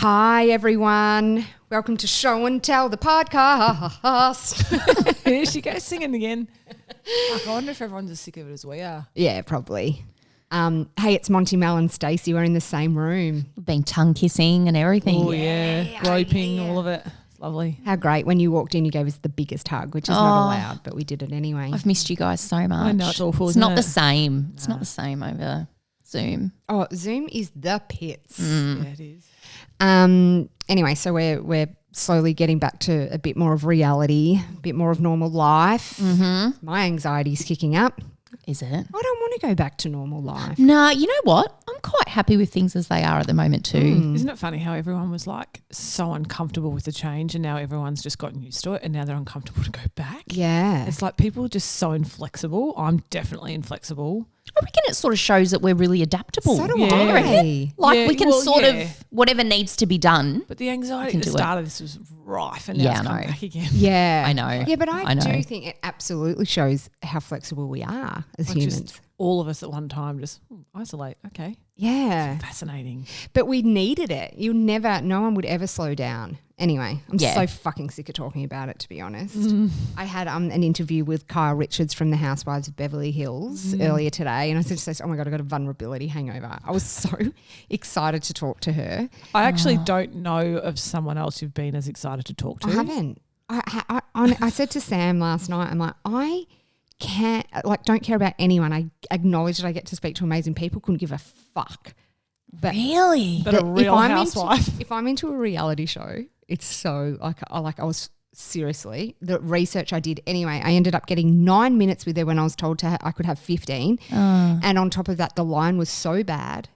Hi, everyone. Welcome to Show and Tell, the podcast. Here she goes singing again. I wonder if everyone's as sick of it as we are. Yeah, probably. Hey, it's Monty, Mel and Stacey. We're in the same room. We've been tongue kissing and everything. Oh, yeah. Groping, all of it. It's lovely. How great. When you walked in, you gave us the biggest hug, which is not allowed, but we did it anyway. I've missed you guys so much. I know, it's awful, It's isn't not it? the same. It's not the same over Zoom. Oh, Zoom is the pits. Yeah, it is. Anyway, so we're slowly getting back to a bit more of reality, a bit more of normal life. Mm-hmm. My anxiety's kicking up. Is it? I don't want to go back to normal life. No, you know what? I'm quite happy with things as they are at the moment too. Isn't it funny how everyone was like so uncomfortable with the change and now everyone's just gotten used to it and now they're uncomfortable to go back? Yeah. It's like people are just so inflexible. I'm definitely inflexible. I reckon it sort of shows that we're really adaptable. So do Yeah. I. reckon. Like Yeah, we can well, sort yeah. of, whatever needs to be done. But the anxiety can at the do it. start of this was rife and now Yeah, it's I come know. back again. Yeah. I know. Yeah, but I I know. do think it absolutely shows how flexible we are as Like humans. just all of us at one time just isolate. Okay. Yeah. Fascinating. But we needed it. No one would ever slow down. Anyway, I'm Yeah. so fucking sick of talking about it, to be honest. I had an interview with Kyle Richards from the Housewives of Beverly Hills earlier today, and I said to Stace, oh my God, I got a vulnerability hangover. I was so excited to talk to her. I actually don't know of someone else you've been as excited to talk to. I haven't. I said to Sam last night, I'm like, I don't care about anyone. I acknowledge that I get to speak to amazing people, couldn't give a fuck. But Really? But a real housewife. If I'm into a reality show, it's so I was seriously the research I did anyway. I ended up getting 9 minutes with her when I was told I could have 15, and on top of that, the line was so bad.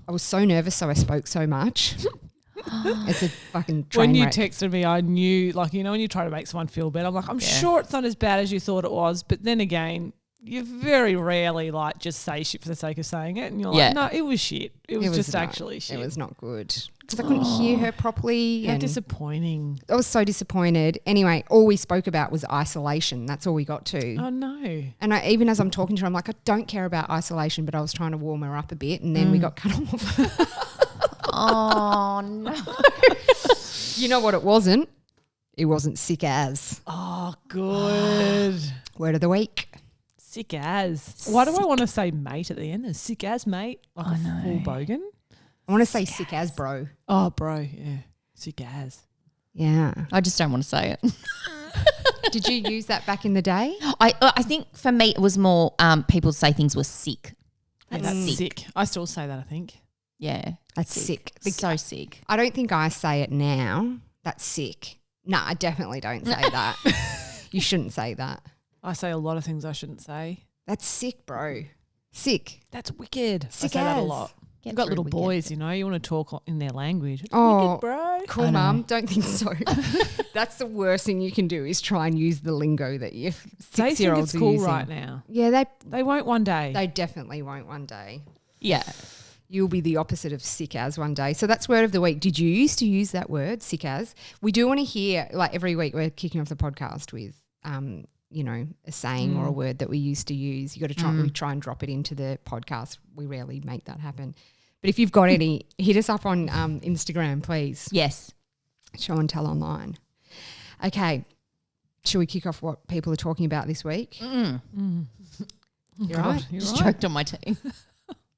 I was so nervous, so I spoke so much. It's a fucking train When you wreck. texted me, I knew, like, you know, when you try to make someone feel better, I'm like, I'm sure it's not as bad as you thought it was. But then again, you very rarely like just say shit for the sake of saying it. And you're like, no, it was shit. It was just not- actually shit. It was not good because I couldn't hear her properly. How and disappointing. I was so disappointed. Anyway, all we spoke about was isolation. That's all we got to. Oh, no. And even as I'm talking to her, I'm like, I don't care about isolation, but I was trying to warm her up a bit, and then we got cut off. Oh, no. You know what it wasn't? It wasn't sick as. Oh, good. Word of the week. Sick as. Why do I want to say mate at the end? Is sick as mate? Like a full bogan? I want to say sick as, bro. Oh, bro. Yeah. Sick as. Yeah. I just don't want to say it. Did you use that back in the day? I think for me it was more people say things were sick. Yeah, that's sick. I still say that, I think. Yeah. That's sick. So sick. I don't think I say it now. That's sick. No, I definitely don't say that. You shouldn't say that. I say a lot of things I shouldn't say. That's sick, bro. Sick. That's wicked. Sick I say that a as. lot. Get You've got through little wicked. boys, you know, you want to talk in their language. It's Oh, wicked, bro. Cool, mum. Don't think so. That's the worst thing you can do is try and use the lingo that your They think 6-year-olds it's are cool using. right now. Yeah, They won't one day. they definitely won't one day. Yeah. You'll be the opposite of sick as one day. So that's word of the week. Did you used to use that word, sick as? We do want to hear, like every week we're kicking off the podcast with, you know, a saying or a word that we used to use. You got to we try and drop it into the podcast. We rarely make that happen. But if you've got any, hit us up on Instagram, please. Yes. Show and Tell online. Okay. Should we kick off what people are talking about this week? You right? You're Just right. choked on my tea.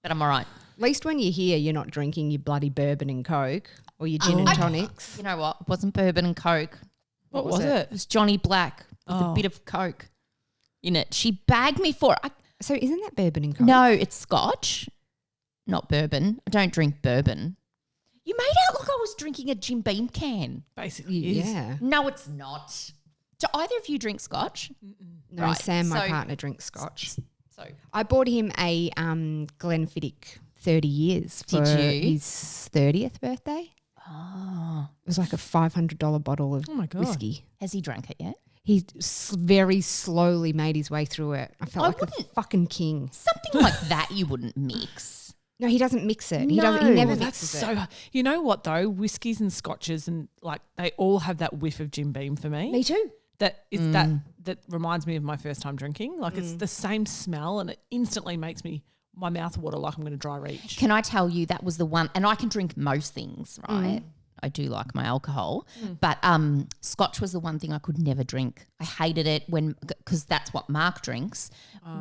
But I'm all right. At least when you're here, you're not drinking your bloody bourbon and Coke or your gin and tonics. You know what? It wasn't bourbon and Coke. What was It it? was Johnny Black with a bit of Coke in it. She bagged me for it. So isn't that bourbon and Coke? No, it's Scotch, not bourbon. I don't drink bourbon. You made out like I was drinking a Jim Beam can. Basically, it is. Yeah. No, it's not. Do either of you drink Scotch? No, Right, Sam, my so- partner, drinks Scotch. So I bought him a Glenfiddich 30 years for Did you? his 30th birthday. oh, It was like a $500 bottle of Oh, my God. whiskey. has he drank it yet? He very slowly made his way through it. I felt I like a wouldn't- fucking king. Something like that you wouldn't mix. No, he doesn't mix it. He No. doesn't. He never Oh, that's mixes so. it. You know what though? Whiskies and scotches and like they all have that whiff of Jim Beam for me. Me too. That is that reminds me of my first time drinking. Like it's the same smell and it instantly makes my mouth water like I'm going to dry reach. Can I tell you that was the one, and I can drink most things, right? I do like my alcohol. But Scotch was the one thing I could never drink. I hated it because that's what Mark drinks.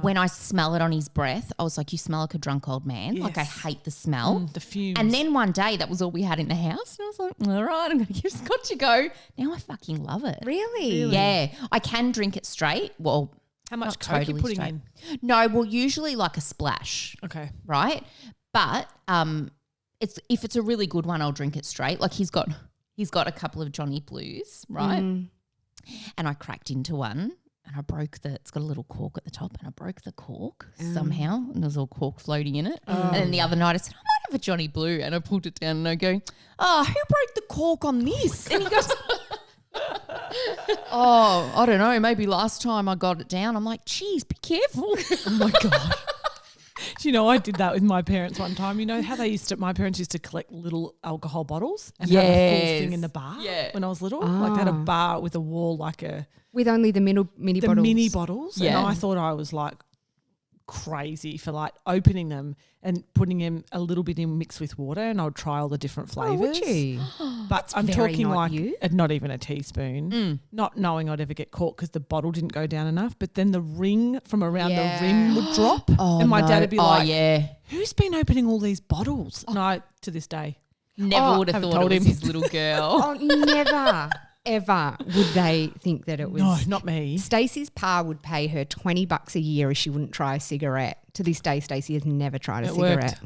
When I smell it on his breath, I was like, you smell like a drunk old man. Yes. Like I hate the smell. The fumes. And then one day that was all we had in the house. And I was like, all right, I'm going to give Scotch a go. Now I fucking love it. Really? Yeah. I can drink it straight. Well, how much not Coke totally you putting straight. in? No, well, usually like a splash. Okay. Right? But if it's a really good one, I'll drink it straight. Like he's got a couple of Johnny Blues, right? And I cracked into one and I broke it's got a little cork at the top and I broke the cork somehow and there's all cork floating in it. And then the other night I said, I might have a Johnny Blue, and I pulled it down and I go, who broke the cork on this? And he goes, I don't know, maybe last time I got it down. I'm like, geez, be careful. Oh my God. Do you know, I did that with my parents one time. You know how my parents used to collect little alcohol bottles and have a full thing in the bar when I was little? Like they had a bar with a wall with only the mini bottles. mini bottles. Yeah. And I thought I was like crazy for like opening them and putting them a little bit in mixed with water, and I would try all the different flavours. Oh, would you? But I'm very talking not like you. not even a teaspoon, not knowing I'd ever get caught because the bottle didn't go down enough. But then the ring from around the rim would drop, and my dad would be like, who's been opening all these bottles? And I, to this day, Never would have haven't thought told it was him. his little girl. Oh, never, ever would they think that it was. No, not me. Stacey's pa would pay her $20 a year if she wouldn't try a cigarette. To this day, Stacey has never tried a It cigarette.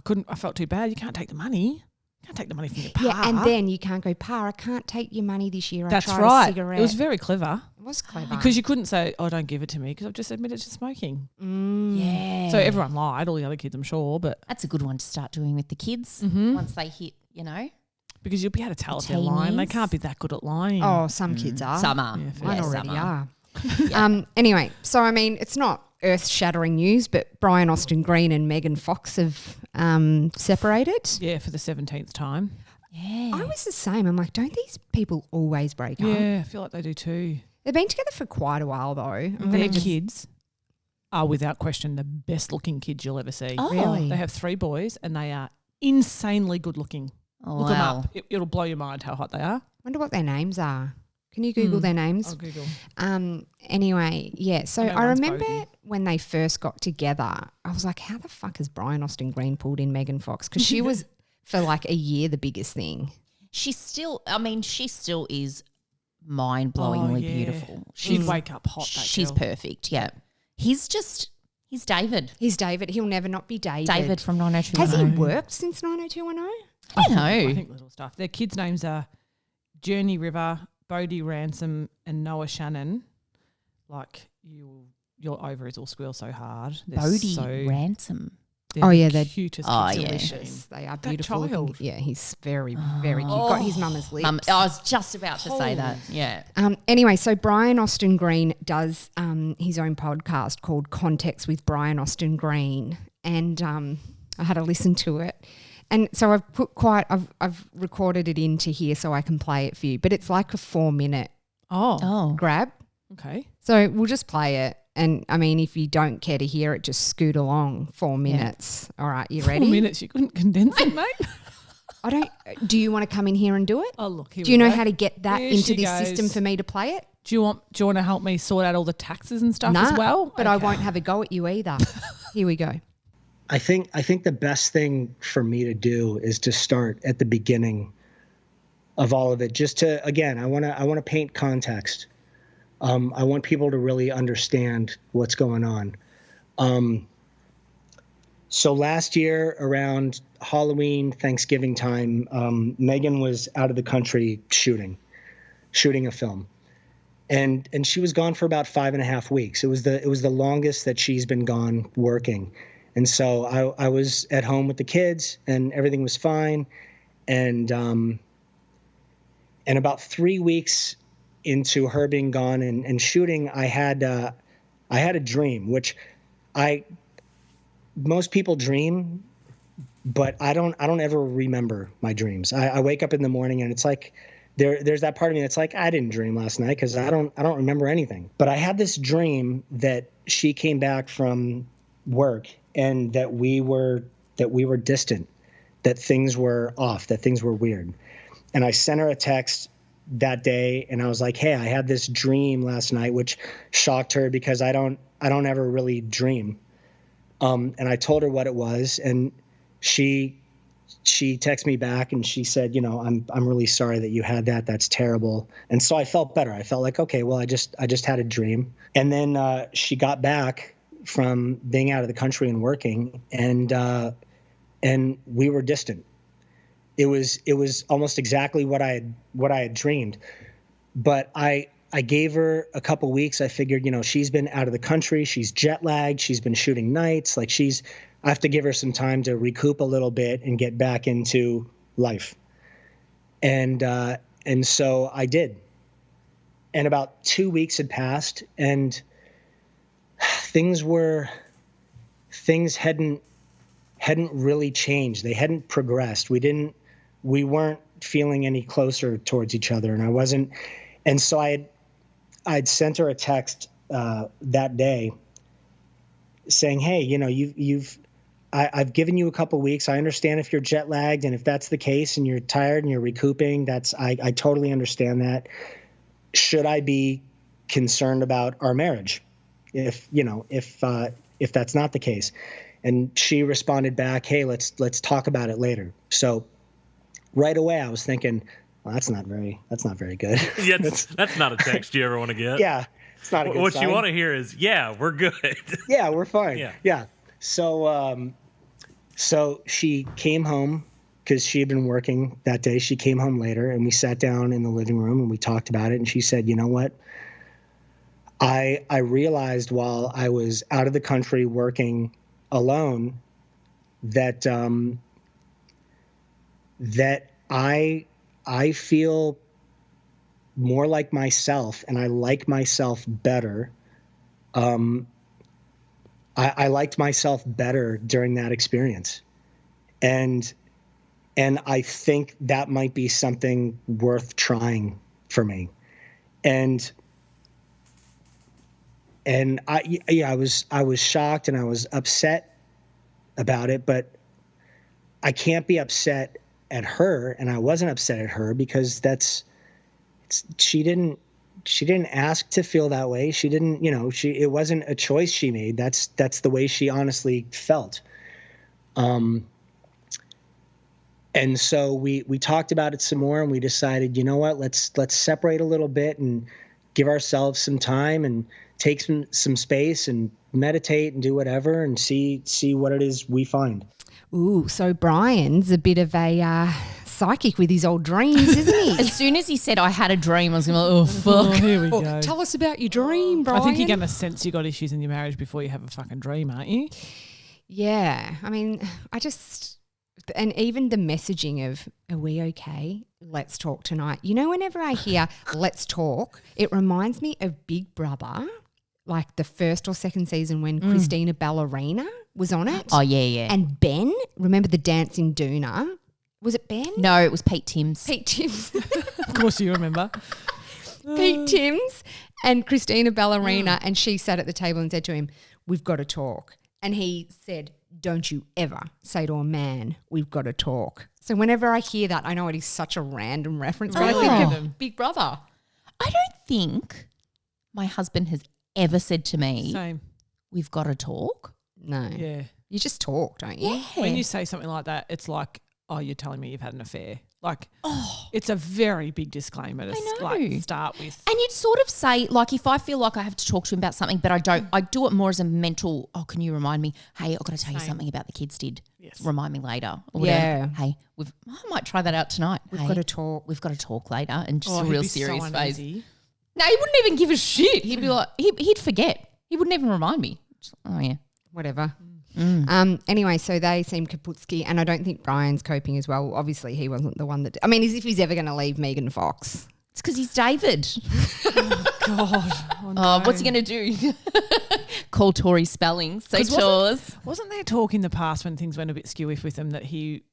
worked. I felt too bad. You can't take the money. You can't take the money from your pa. Yeah, and then you can't go, Pa, I can't take your money this year. That's I tried right. a cigarette. It was very clever. It was clever. Because you couldn't say, oh, don't give it to me, because I've just admitted to smoking. Yeah. So everyone lied, all the other kids, I'm sure, but That's a good one to start doing with the kids once they hit, because you'll be able to tell if they're lying. They Teenies. can't be that good at lying. Oh, some kids are. summer. Yeah, fair. Mine Yeah, already summer. are. Anyway, so I mean, it's not earth-shattering news, but Brian Austin Green and Megan Fox have separated. Yeah, for the 17th time. Yeah. I was the same. I'm like, don't these people always break up? Yeah, I feel like they do too. They've been together for quite a while, though. I'm gonna Their just- kids are without question the best looking kids you'll ever see. Oh. Really? They have 3 boys and they are insanely good looking. Oh, Look them wow. up. It'll blow your mind how hot they are. wonder what their names are. Can you Google their names? I'll Google. Anyway, yeah. So I know I one's remember bogey. when they first got together, I was like, how the fuck has Brian Austin Green pulled in Megan Fox? Because she was for like a year the biggest thing. She still is mind-blowingly beautiful. She'd wake up hot, that She's girl. perfect, yeah. He's David. He's David. He'll never not be David. David from 90210. Has he worked since 90210? I know. I think little stuff. Their kids' names are Journey River, Bodie Ransom, and Noah Shannon. Like your ovaries will squeal so hard. They're Bodie so, Ransom. they're Oh, the yeah, they're cutest. Oh, kids yeah. I've Delicious. seen. They are That beautiful. looking. child. Yeah, he's very, very cute. Got his mama's lips. I was just about to say that. Yeah. Anyway, so Brian Austin Green does his own podcast called Context with Brian Austin Green, and I had to listen to it. And so I've recorded it into here so I can play it for you. But it's like a 4-minute Oh. grab. Okay. So we'll just play it. And I mean, if you don't care to hear it, just scoot along 4 minutes. All right, you 4 ready? minutes. You couldn't condense it, mate. Do you want to come in here and do it? Oh, look. Here Do you we know go. how to get that There into she this goes. system for me to play it? Do you want to help me sort out all the taxes and stuff Nah, as well? but I Okay. won't have a go at you either. Here we go. I think the best thing for me to do is to start at the beginning of all of it. Just to, again, I want to paint context. I want people to really understand what's going on. So last year around Halloween, Thanksgiving time, Megan was out of the country shooting a film. And she was gone for about 5.5 weeks. It was the longest that she's been gone working. And so I was at home with the kids and everything was fine. And about 3 weeks into her being gone and shooting, I had a dream, which most people dream, but I don't ever remember my dreams. I wake up in the morning and it's like, there's that part of me that's like, I didn't dream last night because I don't remember anything. But I had this dream that she came back from work and that we were distant, that things were off, that things were weird. I sent her a text that day, and I was like, hey, I had this dream last night, which shocked her because I don't ever really dream. And I told her what it was, and she texted me back and she said, I'm really sorry that you had that. That's terrible. And so I felt better. I felt like, okay, well, I just had a dream. And then she got back from being out of the country and working, and we were distant. It was almost exactly what I had dreamed. But I gave her a couple weeks. I figured, she's been out of the country. She's jet lagged. She's been shooting nights. Like I have to give her some time to recoup a little bit and get back into life. And so I did. And about 2 weeks had passed, and things hadn't really changed. They hadn't progressed. We weren't feeling any closer towards each other, and I wasn't. And so I'd sent her a text that day saying, hey, I've given you a couple weeks. I understand if you're jet lagged, and if that's the case and you're tired and you're recouping, I totally understand that. Should I be concerned about our marriage if that's not the case? And she responded back, hey, let's talk about it later. So right away I was thinking, well, that's not very good. Yeah, that's not a text you ever want to get. Yeah. It's not a good What sign. you want to hear is, yeah, we're good. Yeah, we're fine. Yeah. So she came home because she had been working that day. She came home later, and we sat down in the living room and we talked about it. And she said, you know what? I realized while I was out of the country working alone that I feel more like myself, and I like myself better. I liked myself better during that experience. And I think that might be something worth trying for me. And I was shocked and I was upset about it, but I can't be upset at her, and I wasn't upset at her because she didn't ask to feel that way. She didn't, it wasn't a choice she made. That's the way she honestly felt. And so we talked about it some more, and we decided, you know what, let's separate a little bit and give ourselves some time and take some space and meditate and do whatever and see what it is we find. Ooh, so Brian's a bit of a psychic with his old dreams, isn't he? As soon as he said I had a dream, I was going, oh, fuck. Oh, here we go. Tell us about your dream, Brian. I think you're going to sense you got issues in your marriage before you have a fucking dream, aren't you? Yeah. I mean, and even the messaging of, are we okay? Let's talk tonight. Whenever I hear let's talk, it reminds me of Big Brother, like the first or second season when Christina Ballerina was on it. Oh, yeah. And Ben, remember the dancing doona? Was it Ben? No, it was Pete Timms. Pete Timms. Of course you remember. Pete Timms and Christina Ballerina, and she sat at the table and said to him, we've got to talk. And he said, don't you ever say to a man, we've got to talk. So whenever I hear that, I know it is such a random reference, but I think of Big Brother. I don't think my husband has ever said to me, Same. we've got to talk. No. Yeah. You just talk, don't you? Yeah. When you say something like that, it's like, oh, you're telling me you've had an affair. Like, it's a very big disclaimer to start with. And you'd sort of say, like, if I feel like I have to talk to him about something, but I don't, I do it more as a mental, can you remind me? Hey, I've got to tell you something about the kids did. Yes. Remind me later. Or Yeah. whatever. Hey, I might try that out tonight. We've got to talk. We've got to talk later, and just a he'd real be serious so face. uneasy. No, he wouldn't even give a shit. He'd be like, he'd forget. He wouldn't even remind me. Just, oh, yeah. Whatever. Anyway, so they seem kaputski, and I don't think Brian's coping as well. Obviously, he wasn't the one that... as if he's ever going to leave Megan Fox. It's because he's David. God. Oh, no. What's he going to do? Call Tori spelling. Say chores. Wasn't there talk in the past when things went a bit skewy with him that he...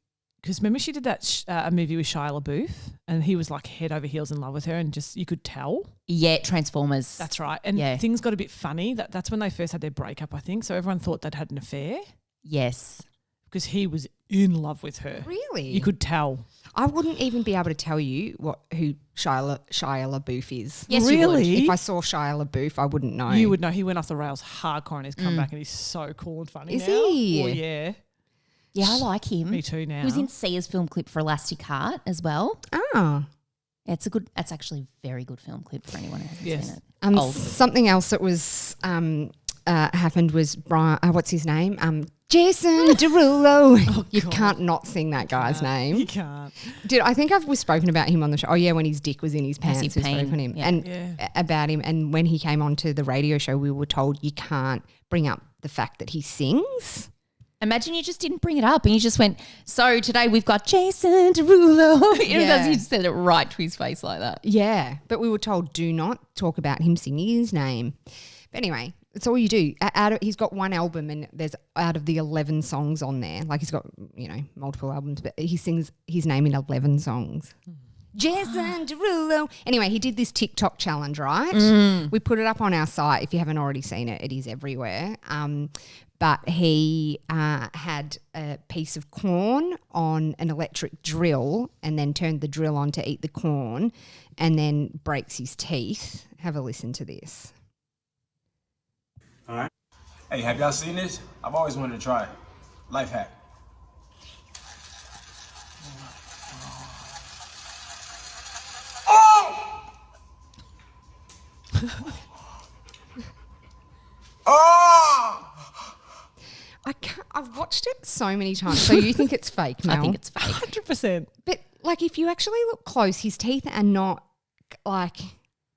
Because remember she did that a movie with Shia LaBeouf, and he was like head over heels in love with her, and just you could tell. Yeah, Transformers. That's right. And things got a bit funny. That's when they first had their breakup, I think. So everyone thought they'd had an affair. Yes. because he was in love with her. Really? You could tell. I wouldn't even be able to tell you who Shia LaBeouf is. Yes, you would. Really? If I saw Shia LaBeouf, I wouldn't know. You would know. He went off the rails hardcore and he's come back and he's so cool and funny Is now. he? Oh, yeah. Yeah, I like him. Me too now. He was in Sia's film clip for Elastic Heart as well. Ah. Yeah, that's actually a very good film clip for anyone who hasn't seen it. Old. Something else that was happened was Brian. What's his name? Jason Derulo. You can't not sing that guy's name. You can't. I think we've spoken about him on the show. Oh yeah, when his dick was in his pants, we spoke on him about him. And when he came onto the radio show, we were told you can't bring up the fact that he sings. Imagine you just didn't bring it up and you just went, so today we've got Jason Derulo. You just said it right to his face like that. Yeah, but we were told do not talk about him singing his name. But anyway, it's all you do. He's got one album and there's out of the 11 songs on there. Like he's got, multiple albums, but he sings his name in 11 songs. Jason Derulo. Anyway, he did this TikTok challenge, right? We put it up on our site. If you haven't already seen it, it is everywhere. But he had a piece of corn on an electric drill and then turned the drill on to eat the corn and then breaks his teeth. Have a listen to this. All right. Hey, have y'all seen this? I've always wanted to try it. Life hack. Oh! Oh! I've watched it so many times. So you think it's fake, Mel? I think it's fake. 100%. But like if you actually look close, his teeth are not like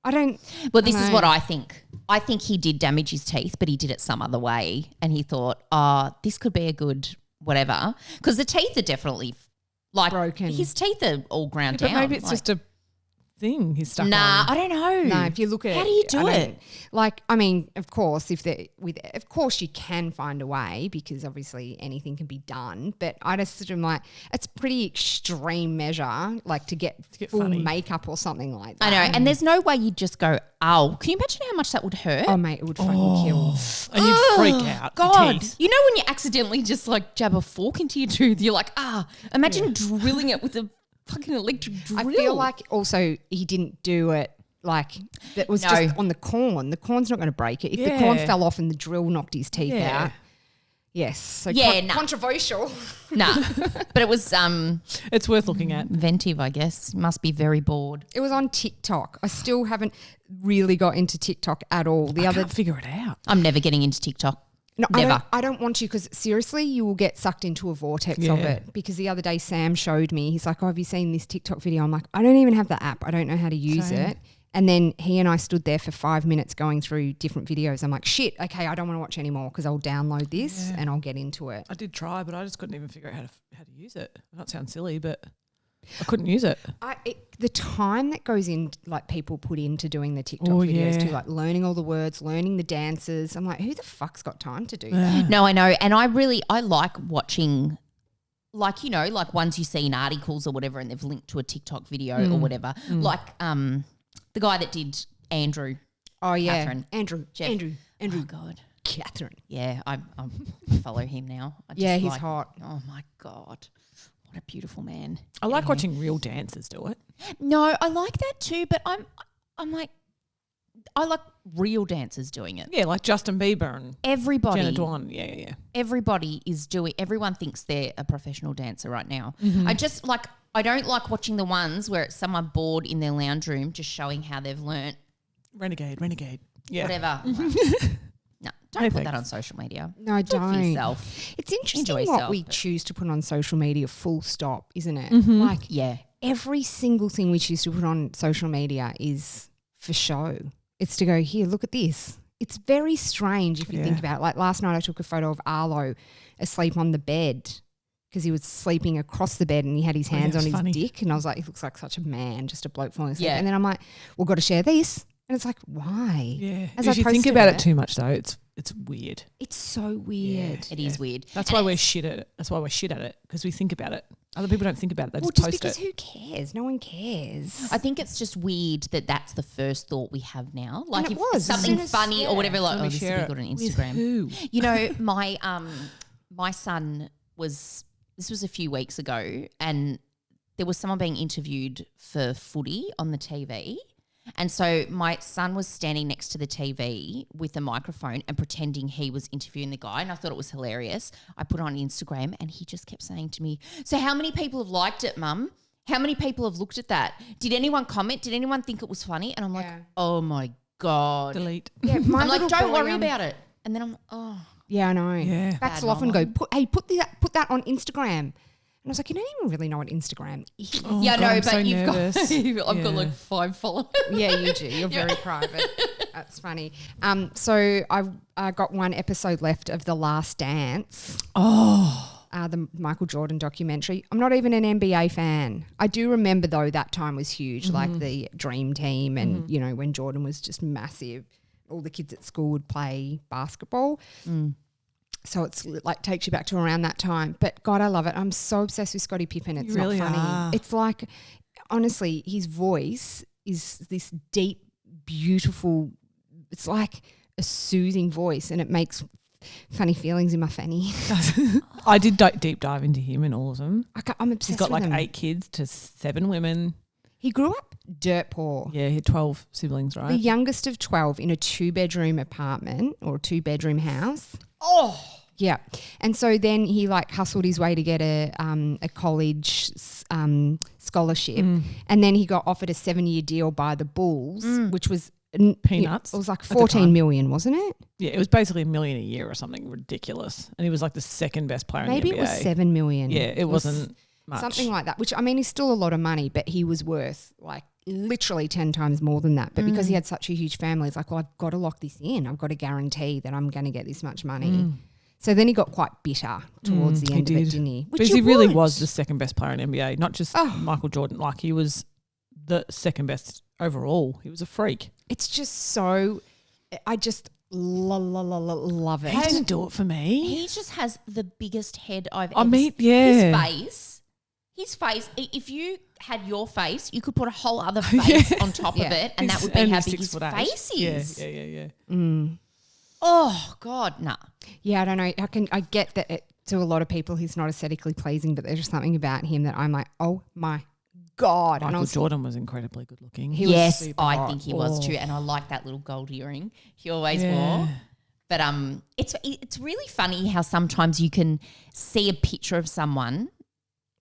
Well, this is what I think. I think he did damage his teeth, but he did it some other way. And he thought, this could be a good whatever. Because the teeth are definitely like broken. His teeth are all ground But down. maybe it's just a thing he's stuck on. I don't know. No, if you look at how do you do it? Like, I mean, of course, of course you can find a way because obviously anything can be done. But I just sort of like, it's pretty extreme measure, like to get full funny. makeup or something like that. I know. And there's no way you'd just go, ow. Can you imagine how much that would hurt? Oh, mate, it would fucking kill. And you'd freak out. your God. teeth. You know when you accidentally just like jab a fork into your tooth, you're like, imagine drilling it with a fucking electric drill. I feel like also he didn't do it like that was just on the corn. The corn's not going to break it. If the corn fell off and the drill knocked his teeth out. Yes. So controversial. Nah. But it was It's worth looking at. inventive, I guess. Must be very bored. It was on TikTok. I still haven't really got into TikTok at all. I can't figure it out. I'm never getting into TikTok. No, Never. I don't want to because seriously, you will get sucked into a vortex of it. Because the other day, Sam showed me. He's like, "Oh, have you seen this TikTok video?" I'm like, "I don't even have the app. I don't know how to use it." And then he and I stood there for 5 minutes going through different videos. I'm like, "Shit, okay, I don't want to watch anymore because I'll download this and I'll get into it." I did try, but I just couldn't even figure out how to use it. That sounds silly, but I couldn't use it. The time that goes in, like people put into doing the TikTok videos too, like learning all the words, learning the dances. I'm like, who the fuck's got time to do that? No, I know. And I like watching, like, like ones you see in articles or whatever and they've linked to a TikTok video or whatever. Like the guy that did Andrew. Oh, yeah. Catherine. Andrew. Oh, God. Catherine. Yeah, I follow him now. He's hot. Oh, my God. What a beautiful man. I like watching real dancers do it. No, I like that too, but I'm like, I like real dancers doing it. Yeah, like Justin Bieber and Everybody. Jenna Dwan. Yeah. Everybody is doing, everyone thinks they're a professional dancer right now. Mm-hmm. I don't like watching the ones where it's someone bored in their lounge room just showing how they've learnt Renegade. Yeah. whatever. No, don't put that on social media. No, Do it for don't. yourself. It's interesting Enjoy what yourself, we but- choose to put on social media, full stop, isn't it? Mm-hmm. Yeah. Every single thing we choose to put on social media is for show. It's to go, here, look at this. It's very strange if you think about it. Like last night I took a photo of Arlo asleep on the bed because he was sleeping across the bed and he had his hands on his dick. And I was like, he looks like such a man, just a bloke falling asleep. Yeah. And then I'm like, we've got to share this. And it's like, why? Yeah. As If you think posted about it too much though, it's weird. It's so weird. It is weird. That's why we're shit at it. That's why we're shit at it, because we think about it. Other people don't think about it. They Well, just just post because it. who cares? No one cares. I think it's just weird that that's the first thought we have now. Like it if was. something As soon as- funny or whatever, like, Let me this would share be it. good on With Instagram. who? You know, my son was a few weeks ago, and there was someone being interviewed for footy on the TV. And so my son was standing next to the TV with a microphone and pretending he was interviewing the guy, and I thought it was hilarious. I put it on Instagram and he just kept saying to me, "So how many people have liked it, Mum? How many people have looked at that? Did anyone comment? Did anyone think it was funny?" And I'm like, "Oh my God." Delete. Yeah, I'm like, "Don't worry about it." And then I'm like, "Oh." Yeah, I know. Yeah. Bax will often go, put that on Instagram. And I was like, you don't even really know what Instagram is. Oh, yeah, God, no, I'm but so you've nervous. got I've got like 5 followers. Yeah, you do. You're very private. That's funny. So I got one episode left of The Last Dance. Oh. The Michael Jordan documentary. I'm not even an NBA fan. I do remember though that time was huge, like the Dream Team, and you know when Jordan was just massive. All the kids at school would play basketball. So it's like takes you back to around that time. But God, I love it. I'm so obsessed with Scottie Pippen. It's really not funny. are. It's like, honestly, his voice is this deep, beautiful, it's like a soothing voice, and it makes funny feelings in my fanny. I did deep dive into him and all of them. I'm obsessed He's got with like him. 8 kids to 7 women. He grew up dirt poor. Yeah, he had 12 siblings, right? The youngest of 12 in a 2-bedroom apartment or a 2-bedroom house. Oh. Yeah. And so then he like hustled his way to get a college scholarship. And then he got offered a 7-year deal by the Bulls, which was Peanuts It was like at the 14 time. million, wasn't it? Yeah, it was basically $1 million a year or something ridiculous. And he was like the second best player Maybe in the it NBA. was 7 million. Yeah, it wasn't much. Something like that, which I mean is still a lot of money, but he was worth like literally 10 times more than that. But because he had such a huge family, it's like, well, I've got to lock this in. I've got to guarantee that I'm going to get this much money. So then he got quite bitter towards the end of it, didn't he? Which Because you he really would. was the second best player in NBA, not just Michael Jordan. Like he was the second best overall. He was a freak. It's just so, I just love it. He didn't do it for me. He just has the biggest head I've I ever mean, seen. yeah. His face, if you had your face, you could put a whole other face on top of it, and that would be Only how big his 6'8". face is. Yeah. Oh, God, no. Yeah, I don't know. I get that to a lot of people he's not aesthetically pleasing, but there's just something about him that I'm like, oh my God. Michael Jordan was incredibly good looking. Yes, super I hot. think he was too, and I like that little gold earring he always wore. But it's really funny how sometimes you can see a picture of someone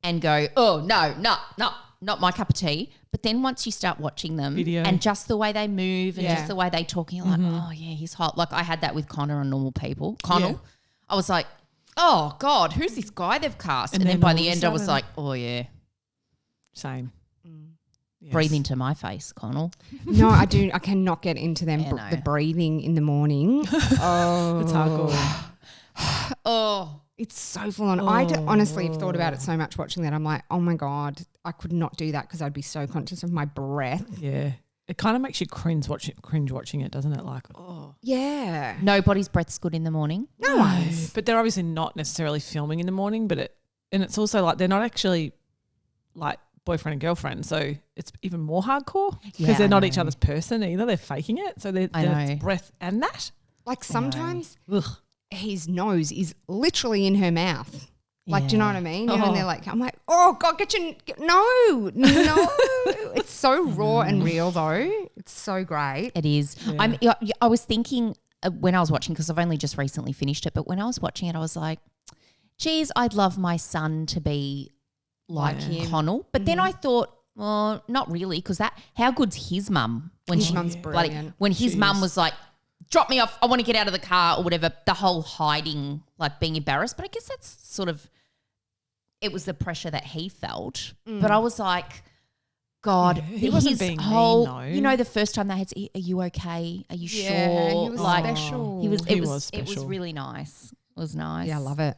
and go, oh, no, not my cup of tea. But then once you start watching them and just the way they move and just the way they talk, you're like, oh, yeah, he's hot. Like I had that with Connor on Normal People. I was like, oh, God, who's this guy they've cast? And then by the end I was like, oh, yeah. Same. Yes. Breathe into my face, Connell. No, I do. I cannot get into them. Yeah, no. The breathing in the morning. Oh, It's hardcore. Oh. it's so full on. I honestly have thought about it so much watching that. I'm like, oh my God, I could not do that because I'd be so conscious of my breath. Yeah. It kind of makes you cringe watching it, doesn't it? Like, oh. Yeah. Nobody's breath's good in the morning. No one's. But they're obviously not necessarily filming in the morning, but it's also like they're not actually like boyfriend and girlfriend, so it's even more hardcore because Yeah, they're I not know. each other's person either. They're faking it, so they're know. breath and that. Like sometimes Ugh. his nose is literally in her mouth. Like, do you know what I mean? You know, Oh. and they're like, I'm like, oh God, no. It's so raw and real though. It's so great. It is. Yeah. I was thinking when I was watching, because I've only just recently finished it, but when I was watching it, I was like, geez, I'd love my son to be like Connell. But then I thought, well, not really, because how good's his mum? His mum's brilliant. When his mum was like, drop me off, I want to get out of the car or whatever, the whole hiding, like being embarrassed. But I guess that's sort of, it was the pressure that he felt. But I was like, God, he wasn't being mean, though. you know, the first time they had, are you okay? Are you Yeah, sure? he was like, special. It was He was really special. nice. It was nice. Yeah, I love it.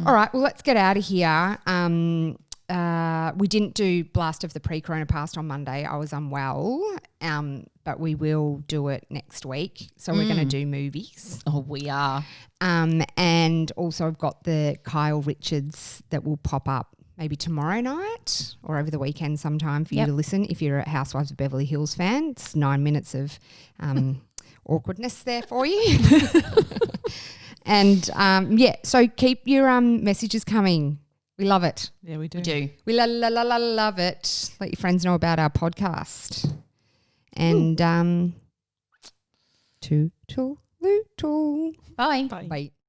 All right, well, let's get out of here. We didn't do Blast of the Pre-Corona Past on Monday. I was unwell, but we will do it next week. So we're going to do movies. Oh, we are. And also I've got the Kyle Richards that will pop up maybe tomorrow night or over the weekend sometime for you to listen if you're a Housewives of Beverly Hills fan. It's 9 minutes of awkwardness there for you. And so keep your messages coming. We love it. Yeah, we do. We do. We love it. Let your friends know about our podcast. And toodle-oo. Bye. Bye. Bye.